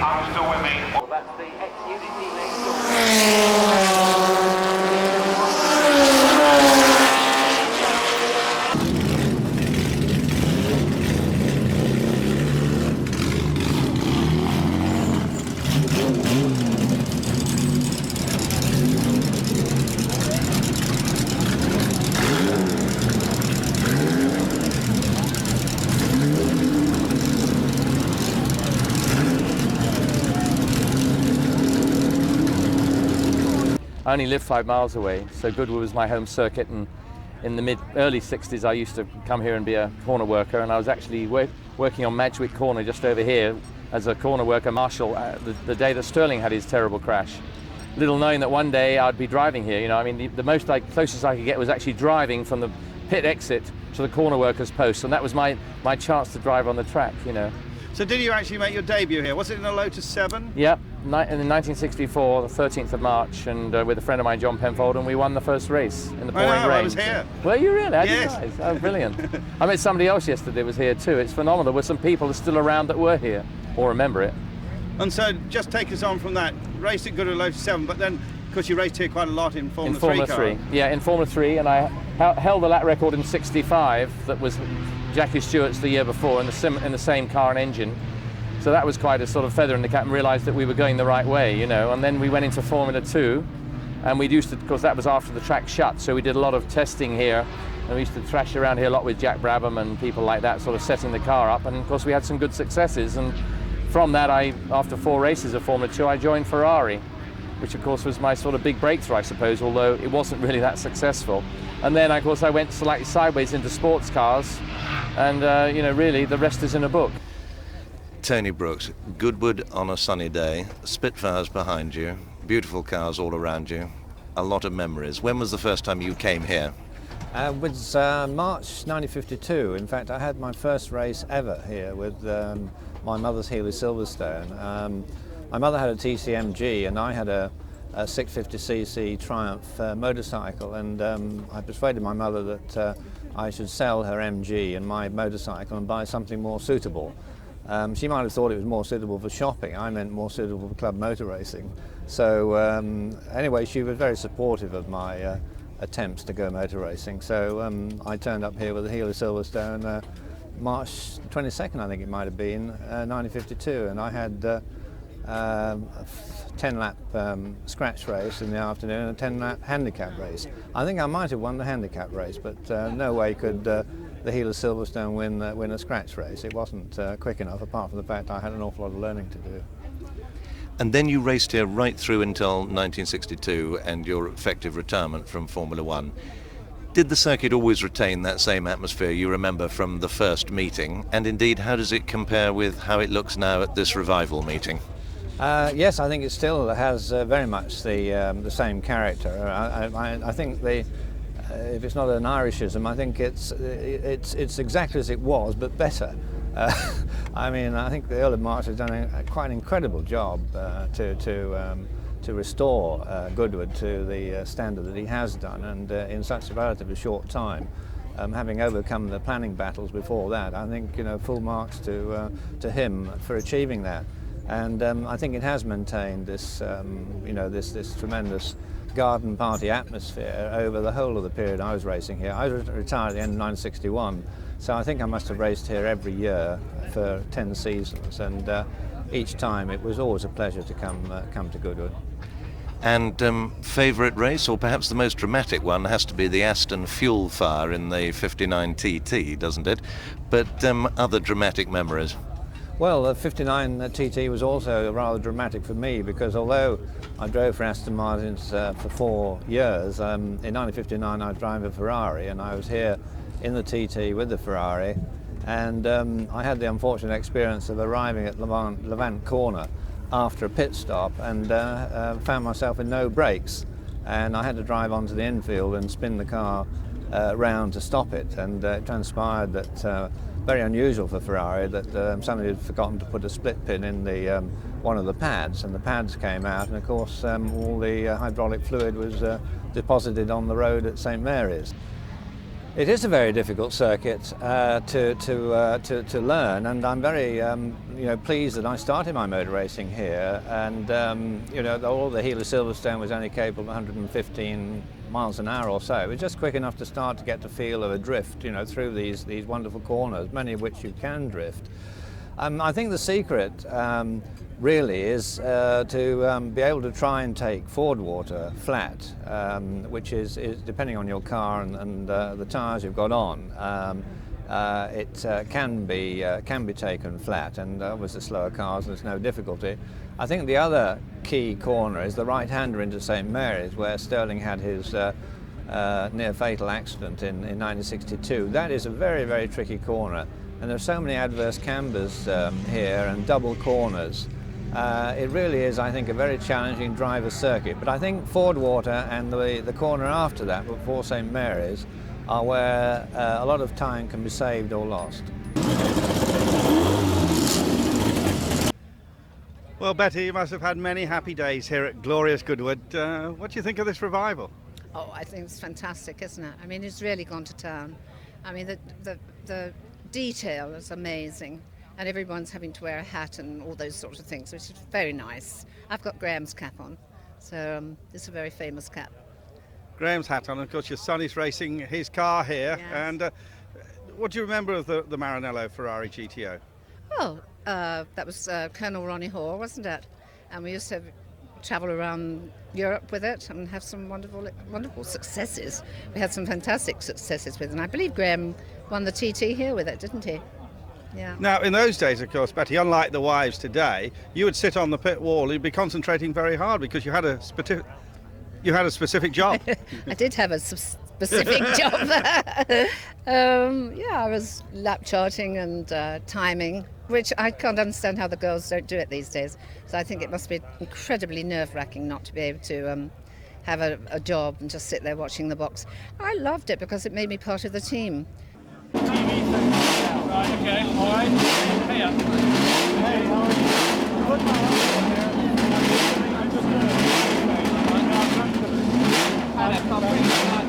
Are you still with me? Well, that's the ex-Unity next door. I only lived 5 miles away, so Goodwood was my home circuit, and in the early 60s I used to come here and be a corner worker, and I was actually working on Madgwick Corner just over here as a corner worker marshal the day that Sterling had his terrible crash. Little knowing that one day I'd be driving here, you know, I mean the closest I could get was actually driving from the pit exit to the corner workers post, and that was my chance to drive on the track, you know. So did you actually make your debut here? Was it in a Lotus 7? Yep, in 1964, the 13th of March, and with a friend of mine, John Penfold, and we won the first race in the pouring rain. I was here. Were you really? Yes. Nice. Oh, brilliant. I met somebody else yesterday was here too. It's phenomenal. There were some people still around that were here, or remember it. And so just take us on from that. Raced at Goodwood Lotus 7, but then, of course, you raced here quite a lot in Formula 3 Formula 3. Yeah, in Formula 3, and I held the lap record in 65 that was Jackie Stewart's the year before in the same car and engine. So that was quite a sort of feather in the cap, and realised that we were going the right way, you know. And then we went into Formula 2, and we used to, of course, that was after the track shut, so we did a lot of testing here, and we used to thrash around here a lot with Jack Brabham and people like that, sort of setting the car up. And of course, we had some good successes. And from that, after 4 races of Formula 2, I joined Ferrari, which of course was my sort of big breakthrough, I suppose, although it wasn't really that successful. And then, of course, I went slightly sideways into sports cars, and you know, really, the rest is in a book. Tony Brooks, Goodwood on a sunny day, Spitfires behind you, beautiful cars all around you, a lot of memories. When was the first time you came here? It was March 1952. In fact, I had my first race ever here with my mother's Healey Silverstone. My mother had a TCMG and I had a 650cc Triumph motorcycle, and I persuaded my mother that I should sell her MG and my motorcycle and buy something more suitable. She might have thought it was more suitable for shopping. I meant more suitable for club motor racing. So anyway, she was very supportive of my attempts to go motor racing. So I turned up here with a Healey Silverstone March 22nd, I think it might have been, 1952, and I had a 10-lap scratch race in the afternoon and a 10-lap handicap race. I think I might have won the handicap race, but no way could the Healey Silverstone win a scratch race. It wasn't quick enough, apart from the fact I had an awful lot of learning to do. And then you raced here right through until 1962 and your effective retirement from Formula 1. Did the circuit always retain that same atmosphere you remember from the first meeting? And indeed, how does it compare with how it looks now at this revival meeting? Yes, I think it still has very much the same character. I think if it's not an Irishism, I think it's exactly as it was, but better. I mean, I think the Earl of March has done quite an incredible job to restore Goodwood to the standard that he has done, and in such a relatively short time. Having overcome the planning battles before that, I think, full marks to him for achieving that. And I think it has maintained this, this tremendous garden party atmosphere over the whole of the period I was racing here. I was retired at the end of 1961, so I think I must have raced here every year for 10 seasons, and each time it was always a pleasure to come to Goodwood. And favourite race, or perhaps the most dramatic one, has to be the Aston fuel fire in the 59 TT, doesn't it? But other dramatic memories? Well, the 59 TT was also rather dramatic for me, because although I drove for Aston Martins for 4 years, in 1959 I was driving a Ferrari, and I was here in the TT with the Ferrari, and I had the unfortunate experience of arriving at Levant Corner after a pit stop and found myself with no brakes, and I had to drive onto the infield and spin the car round to stop it, and it transpired that very unusual for Ferrari that somebody had forgotten to put a split pin in the one of the pads, and the pads came out, and of course all the hydraulic fluid was deposited on the road at St Mary's. It is a very difficult circuit to learn, and I'm very pleased that I started my motor racing here. And all the Healy Silverstone was only capable of 115 miles an hour or so. It was just quick enough to start to get the feel of a drift, through these wonderful corners, many of which you can drift. I think the secret really is to be able to try and take forward water flat, which is depending on your car and the tyres you've got on. It can be taken flat, and with the slower cars there's no difficulty. I think the other key corner is the right-hander into St Mary's, where Sterling had his near fatal accident in 1962. That is a very, very tricky corner, and there are so many adverse cambers here and double corners. It really is, I think, a very challenging driver's circuit. But I think Ford Water and the corner after that, before St Mary's, are where a lot of time can be saved or lost. Well, Betty, you must have had many happy days here at glorious Goodwood. What do you think of this revival? Oh, I think it's fantastic, isn't it? I mean, it's really gone to town. I mean, the detail is amazing, and everyone's having to wear a hat and all those sorts of things, which is very nice. I've got Graham's cap on, so it's a very famous cap. Graham's hat on, of course your son is racing his car here. Yes. And what do you remember of the Maranello Ferrari GTO? Well, that was Colonel Ronnie Hoare, wasn't it? And we used to travel around Europe with it and have some wonderful successes. We had some fantastic successes with it, and I believe Graham won the TT here with it, didn't he? Yeah. Now, in those days, of course, Betty, unlike the wives today, you would sit on the pit wall, you'd be concentrating very hard because you had a specific job. I did have a specific job. I was lap charting and timing, which I can't understand how the girls don't do it these days. So I think it must be incredibly nerve-wracking not to be able to have a job and just sit there watching the box. I loved it because it made me part of the team. Right, okay, all right. Hey up. Hey, how are you? Put my hand in there. I'm just going to...